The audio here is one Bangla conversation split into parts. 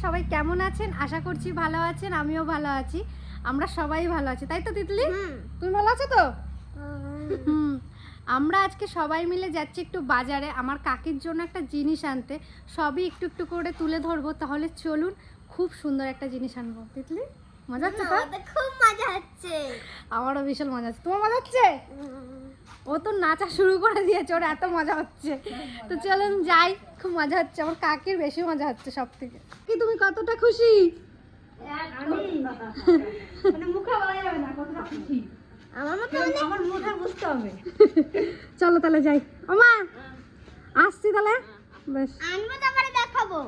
সবাই কেমন আছেন? আশা করছি ভালো আছেন, আমিও ভালো আছি। আমরা সবাই ভালো আছি, তাই তো তিতলি? তুমি ভালো আছো তো? আমরা আজকে সবাই মিলে যাচ্ছি একটু বাজারে আমার কাকির জন্য একটা জিনিস আনতে। সবই একটু একটু করে তুলে ধরবো, তাহলে চলুন। খুব সুন্দর একটা জিনিস আনবো। তিতলি মজা হচ্ছে তো? খুব মজা হচ্ছে। আমারও বিশাল মজা হচ্ছে। তোমার মজা হচ্ছে? ও তো নাচা শুরু করে দিয়েছে, ওর এত মজা হচ্ছে। তো চলুন যাই, খুব মজা হচ্ছে। আমার কাকির বেশি মজা হচ্ছে সব থেকে। কি তুমি কতটা খুশি? চলো তাহলে যাই। ওমা আসছি তাহলে, বেশ আনবো তারপরে দেখাবো।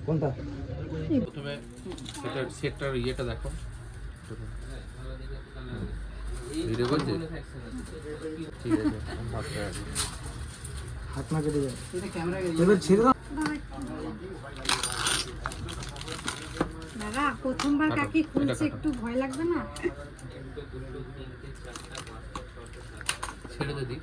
কোনটা? প্রথমে সেটার ইয়েটা দেখো। ভিডিও করছে? ঠিক আছে, হাত না কেটে যায়। এবার ছেড়ে দাও। দাদা প্রথমবার কাকি খুলছে, একটু ভয় লাগবে না? ছেড়ে দিদি।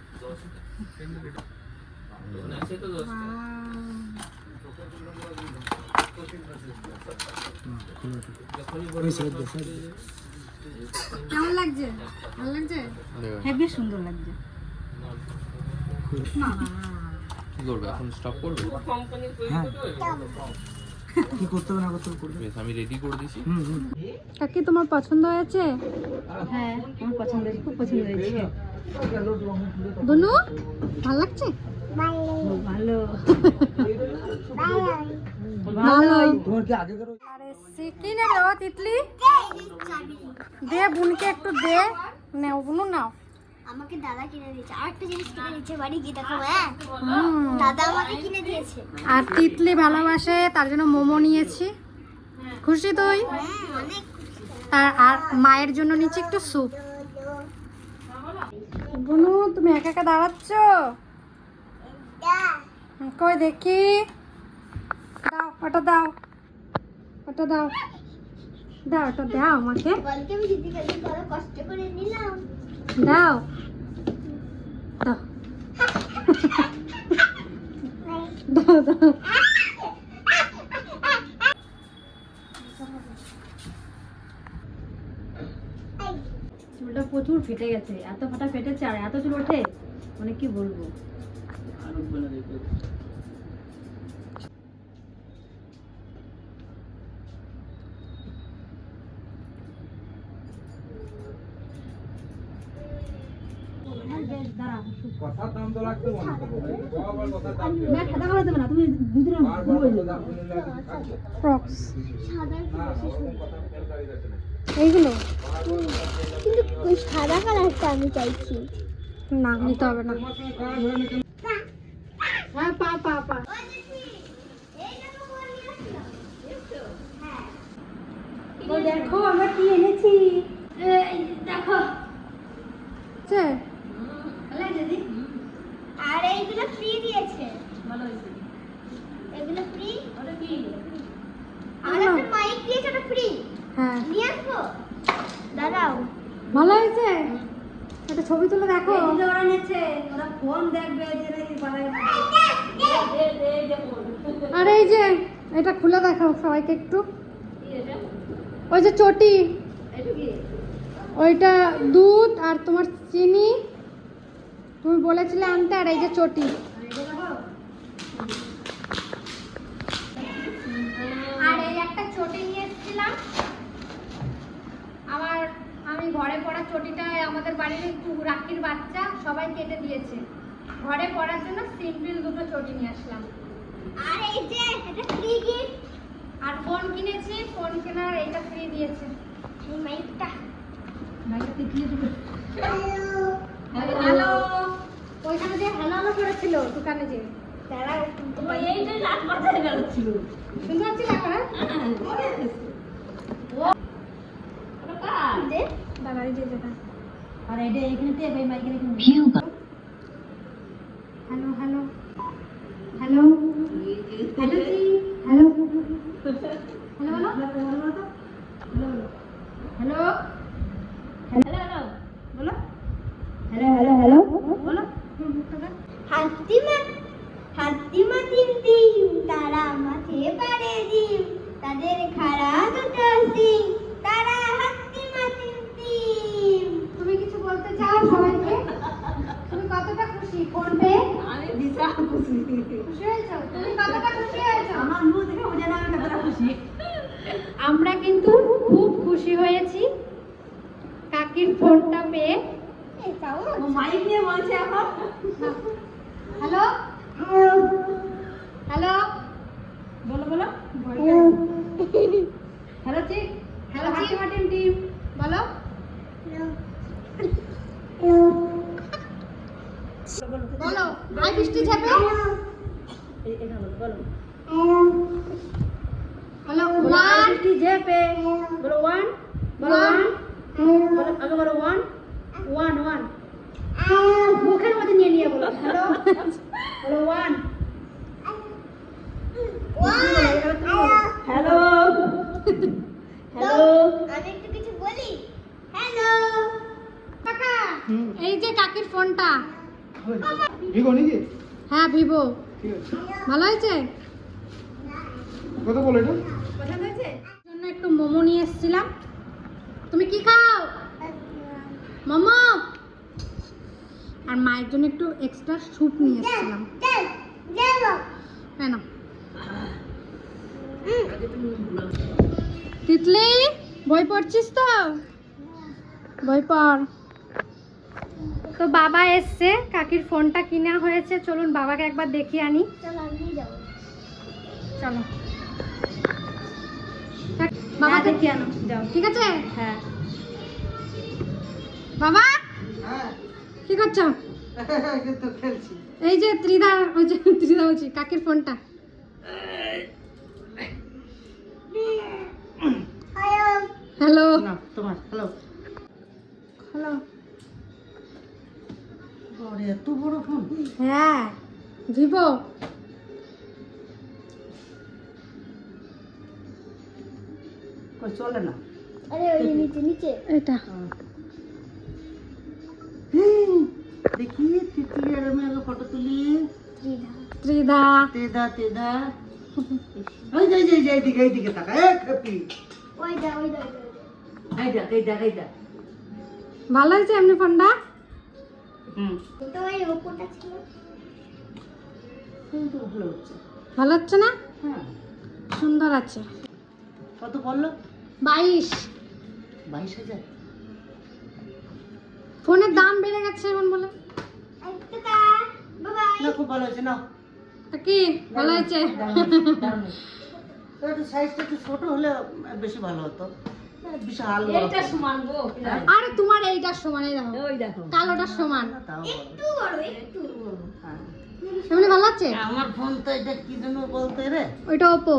কেমন লাগছে? ভালো লাগছে? হেবি সুন্দর লাগছে। কি করবে এখন? স্টপ করবে? হ্যাঁ, কি করতে হবে না করতে হবে করবে। বেশ, আমি রেডি করে দিছি। কাকি তোমার পছন্দ হয়েছে? হ্যাঁ, আমার পছন্দ হয়েছে, খুব পছন্দ হয়েছে। দুনু ভালো লাগছে? ভালো ভালোই। তোমার কি আগে করো? আরে কি নেবে ও তিতলি? দে বোনকে একটু দে। নাও বুনু নাও। আমাকে দাদা কিনে দিয়েছে, আরেকটা জিনিস কিনে দিয়েছে। বাড়ি গিয়ে দেখাবো। হ্যাঁ, দাদা আমাকে কিনে দিয়েছে। আর তিতলি ভালোবাসে, তার জন্য মোমো নিয়েছি। খুশি তুই? অনেক আর মায়ের জন্য নিচ্ছি একটু স্যুপ। বুনু তুমি একা একা দাঁড়াচ্ছ? কই দেখি, দাও ওটা, দাও ওটা, দাও দাও ওটা, দাও আমাকে, বলকে আমি দিদি কাছে বড় কষ্ট করে নিলাম। দাও দাও দাও দাও। চুলটা প্রচুর ফেটে গেছে, এত ফাটা ফেটেছে আর এত চুল ওঠে, মানে কি বলবো। কথার দাম তো লাগবে মনে করো। বাবার কথার দাম কি? না খাতা করা যাবে না, তুমি দুদিন ফ্রক্স সাদা এইগুলো কিন্তু ওই সাদা কালারটা আমি চাইছি। না, নিতে হবে না। হ্যাঁ পা পা পা। দেখো আমরা কি এনেছি, দেখো। আর এইগুলো ফ্রি দিয়েছে। ভালো হয়েছে। এগুলো ফ্রি। ওটা কি? আর একটা মাইক দিয়েছে, ওটা ফ্রি। হ্যাঁ নিয়ে আসবো। দাঁড়াও। ভালো হয়েছে। একটা ছবি তুলে দেখো। এই যে ওরা নিচ্ছে, ওরা ফোন দেখবে যে নাকি বাড়ায় আর এই যে এটা খুলে দেখাও সবাইকে একটু। ওই যে চটি, ওইটা দুধ আর তোমার চিনি তুমি বলেছিলে আনতে, আর এই যে চটি। আর এই একটা চটি নিয়ে এসেছিলাম। আমি ঘরে পড়া চটিটা আমাদের বাড়ির একটু রাখির বাচ্চা সবাই কেটে দিয়েছে, ঘরে পড়ার জন্য সিম্পল দুটো চটি নিয়ে আসলাম। আর এই যে এটা ফ্রি গিফট। আর ফোন কিনেছি, ফোন কেনার এইটা ফ্রি দিয়েছে। এই মাইকটা। হ্যালো, ওইখানে যে হ্যালো হ্যালো করেছিল দোকানে যে, দাঁড়াও। এইটাই রাত মাথায় বেরোচ্ছিল। শুনতে পাচ্ছি না? ওটা কার? দে দাঁড়াই যে যেটা আর এটা এখানে তে ভাই মাইকের এখানে হ্যালো হ্যালো হ্যালো হ্যালো জি হ্যালো হ্যালো হ্যালো হ্যালো বলো বলো হাতিমা তিন তিন তারা মাঠে পারে ডিম তাদের খাড়া দুটো সিং তারা হাতিমা তিন তিন। তুমি কিছু বলতে চাও সবাইকে? তুমি কতটা খুশি ফোন পেয়ে? আমি বিশাল খুশি খুশি হয়েছো? তুমি কতটা খুশি হয়েছো? আমার মুখ দেখে বোঝা না আমি কতটা খুশি আমরা কিন্তু খুব খুশি হয়েছি কাকির ফোনটা পেয়ে। ও মাইক নিয়ে বলছে এখন হ্যালো হ্যালো বলো বলো হ্যালো চিক হ্যালো হাতিমা টিম টিম বলো। বলো ভাই বৃষ্টি ঝেপে বলো হ্যালো ওয়ান বৃষ্টি জেপে বলো ওয়ান বলো ওয়ান বলো আগে বলো ওয়ান ওয়ান ওয়ান মুখের মধ্যে নিয়ে নিয়ে বলো হ্যালো বলো ওয়ান হ্যালো হ্যালো আমি একটু কিছু বলি। হ্যালো কাকা এই যে কাকির ফোনটা। ভিগো নাকি? হ্যাঁ ভিভো ঠিক আছে। ভালো হয়েছে? কত বলো এটা? পছন্দ হয়েছে জন্য একটু মোমো নিয়ে এসেছিলাম। তুমি কি খাও? মোমো। আর মায়ের জন্য একটু এক্সট্রা স্যুপ নিয়ে এসেছিলাম। কেন তিতলি বই পড়ছিস তো? বই পড়। তো বাবা এসছে, কাকির ফোনটা কিনা হয়েছে, চলুন বাবাকে একবার দেখিয়ে আনি। চলো আমি যাবো। চলো বাবা দেখি আনো যাও ঠিক আছে। হ্যাঁ বাবা হ্যাঁ কি করছো? কিন্তু খেলছি। এই যে ত্রিধা বলছি কাকির ফোনটা। হ্যালো না তোমার হ্যালো। হ্যালো আরে এত বড় ফোন? হ্যাঁ ভিভো। কই চলে না। আরে ওই নিচে নিচে এটা দেখি তিতলি আর আমি আগে ফটো তুলি। ত্রিধা তেদা তেদা ওই যাই যাই যাই দিকে এইদিকে তাকা এ খেপি। ওই দা ওই দা এই দা ভালো হয়েছে এমনি ফোনটা? হুম তো ওই ওপরটা ছিল। কিন্তু ভালো হচ্ছে। ভালো হচ্ছে না? হ্যাঁ সুন্দর আছে। কত বললো? 22। 22,000। ফোনের দাম বেড়ে গেছে এমন বলে। Tata bye bye. না খুব ভালো হয়েছে না। তা কি ভালো হয়েছে? তো একটু সাইজটা একটু ছোট হলে বেশি ভালো হতো। বিশাল বড় এইটা সমান গো আরে তোমার এইটার সমানই দেখো, ওই দেখো কালোটার সমান। তাও বড়। একটু বড় একটু। হ্যাঁ। এমনি ভালো আছে? আমার ফোন তো এটা কি জন্য বলতে রে? ওইটা ওপো।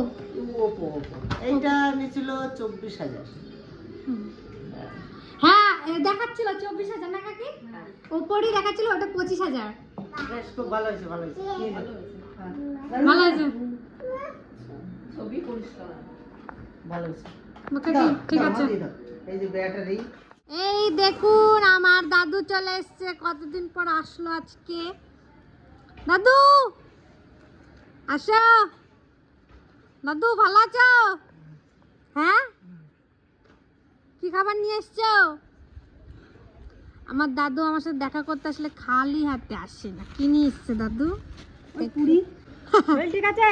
ওপো এইটা নিয়েছিল 24,000। হ্যাঁ দেখাচ্ছিল 24,000 না কাকি? ওপরই দেখাচ্ছিল ওটা 25,000। বেশ খুব ভালো হয়েছে ভালো হয়েছে। হ্যাঁ, ভালো আছে ছবি পরিষ্কার ভালো হয়েছে। কাকি ঠিক দাও, আছে। দিয়ে দাও। এই যে ব্যাটারি এই দেখুন আমার দাদু চলে এসেছে, কতদিন পর আসলো আজকে। দাদু আসো। দাদু ভালো আছো? হ্যাঁ কি খাবার নিয়ে এসছো? আমার দাদু আমার সাথে দেখা করতে আসলে খালি হাতে আসে না, কি নিয়ে এসছে দাদু? পুরি ঠিক আছে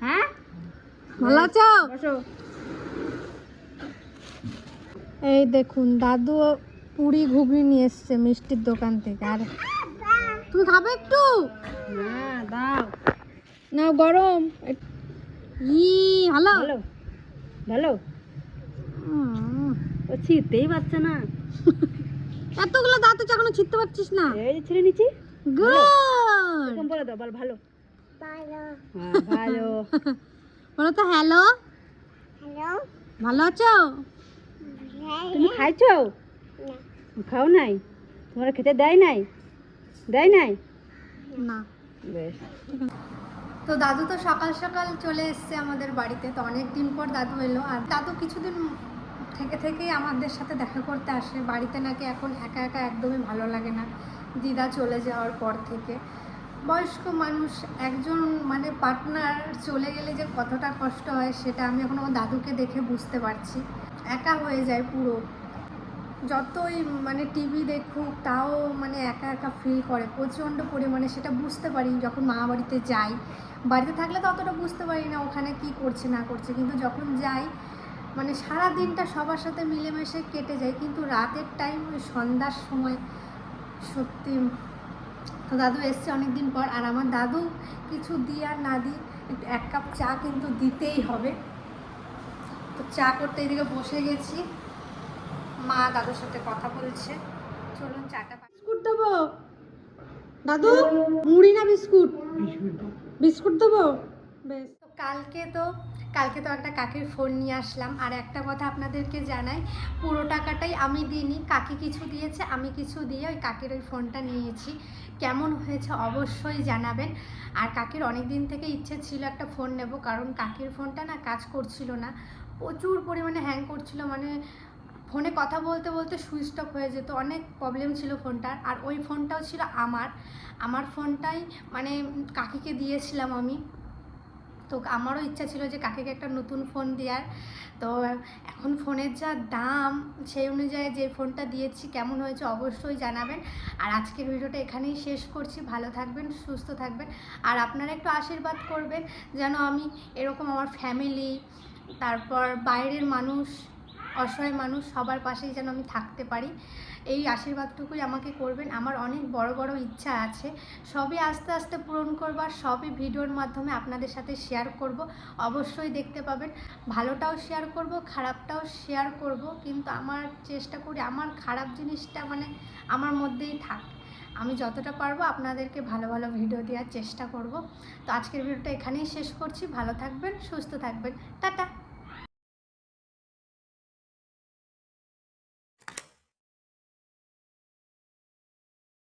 হ্যাঁ ভালো আছো? বসো এই দেখুন দাদু পুরি ঘুগনি নিয়ে এসছে মিষ্টির দোকান থেকে। আর তুমি খাবে একটু? না দাও না গরম। ই ভালো ভালো ভালো ও ছিঁড়তেই পারছে না এতগুলো দাঁত আছে এখনো ছিঁড়তে পারছিস না? এই যে ছিঁড়ে নিচ্ছি গুড। এরকম বলে দাও বল ভালো ভালো হ্যাঁ ভালো বলো তো হ্যালো। হ্যালো ভালো আছো? তুমি খাইছো? খাও নাই? তোমরা খেতে দেয় নাই? দেয় নাই? না। বেশ। তো দাদু তো সকাল সকাল চলে এসছে আমাদের বাড়িতে, তো অনেক দিন পর দাদু এলো। আর দাদু কিছুদিন থেকেই আমাদের সাথে দেখা করতে আসে। বাড়িতে নাকি এখন একা একা একদমই ভালো লাগে না, দিদা চলে যাওয়ার পর থেকে। বয়স্ক মানুষ একজন মানে পার্টনার চলে গেলে যে কতটা কষ্ট হয় সেটা আমি এখন আমার দাদুকে দেখে বুঝতে পারছি। একা হয়ে যায় পুরো, যতই মানে টিভি দেখুক তাও মানে একা একা ফিল করে প্রচণ্ড পরিমাণে। সেটা বুঝতে পারি যখন মা বাড়িতে যাই। বাড়িতে থাকলে তো অতটা বুঝতে পারি না ওখানে কি করছে না করছে, কিন্তু যখন যাই মানে সারা দিনটা সবার সাথে মিলেমিশে কেটে যায়, কিন্তু রাতের টাইম ওই সন্ধ্যার সময় সত্যি। তো দাদু এসছে অনেক দিন পর, আর আমার দাদু কিছু দিই আর না দিই একটু 1 কাপ চা কিন্তু দিতেই হবে। তো চা করতে এদিকে বসে গেছি, মা দাদুর সাথে কথা বলছে। চলুন চাটা। বিস্কুট দেবো দাদু? মুড়ি না বিস্কুট? বিস্কুট দেবো? বেশ। তো কালকে তো একটা কাকির ফোন নিয়ে আসলাম। আর একটা কথা আপনাদেরকে জানাই, পুরো টাকাটাই আমি দিইনি, কাকি কিছু দিয়েছে, আমি কিছু দিয়ে ওই কাকির ওই ফোনটা নিয়েছি। কেমন হয়েছে অবশ্যই জানাবেন। আর কাকির অনেক দিন থেকে ইচ্ছে ছিল একটা ফোন নেব, কারণ কাকির ফোনটা না কাজ করছিল না, প্রচুর পরিমাণে হ্যাং করছিল। মানে ফোনে কথা বলতে বলতে সুইচ অফ হয়ে যেত, অনেক প্রবলেম ছিল ফোনটার। আর ওই ফোনটাও ছিল আমার ফোনটাই মানে কাকিকে দিয়েছিলাম আমি। তো আমারও ইচ্ছা ছিল যে কাকিকে একটা নতুন ফোন দেওয়ার। তো এখন ফোনের যা দাম, সেই অনুযায়ী যে ফোনটা দিয়েছি কেমন হয়েছে অবশ্যই জানাবেন। আর আজকের ভিডিওটা এখানেই শেষ করছি। ভালো থাকবেন, সুস্থ থাকবেন, আর আপনারা একটু আশীর্বাদ করবেন যেন আমি এরকম আমার ফ্যামিলি, তারপর বাইরের মানুষ, অসহায় মানুষ সবার পাশেই যেন আমি থাকতে পারি। এই আশীর্বাদটুকুই আমাকে করবেন। আমার অনেক বড় বড় ইচ্ছা আছে, সবই আস্তে আস্তে পূরণ করবো, আর সবই ভিডিওর মাধ্যমে আপনাদের সাথে শেয়ার করব। অবশ্যই দেখতে পাবেন, ভালোটাও শেয়ার করব, খারাপটাও শেয়ার করব, কিন্তু আমার চেষ্টা করি আমার খারাপ জিনিসটা মানে আমার মধ্যেই থাক। আমি যতটা পারবো আপনাদেরকে ভালো ভালো ভিডিও দেওয়ার চেষ্টা করব। তো আজকের ভিডিওটা এখানেই শেষ করছি। ভালো থাকবেন, সুস্থ থাকবেন, টাটা।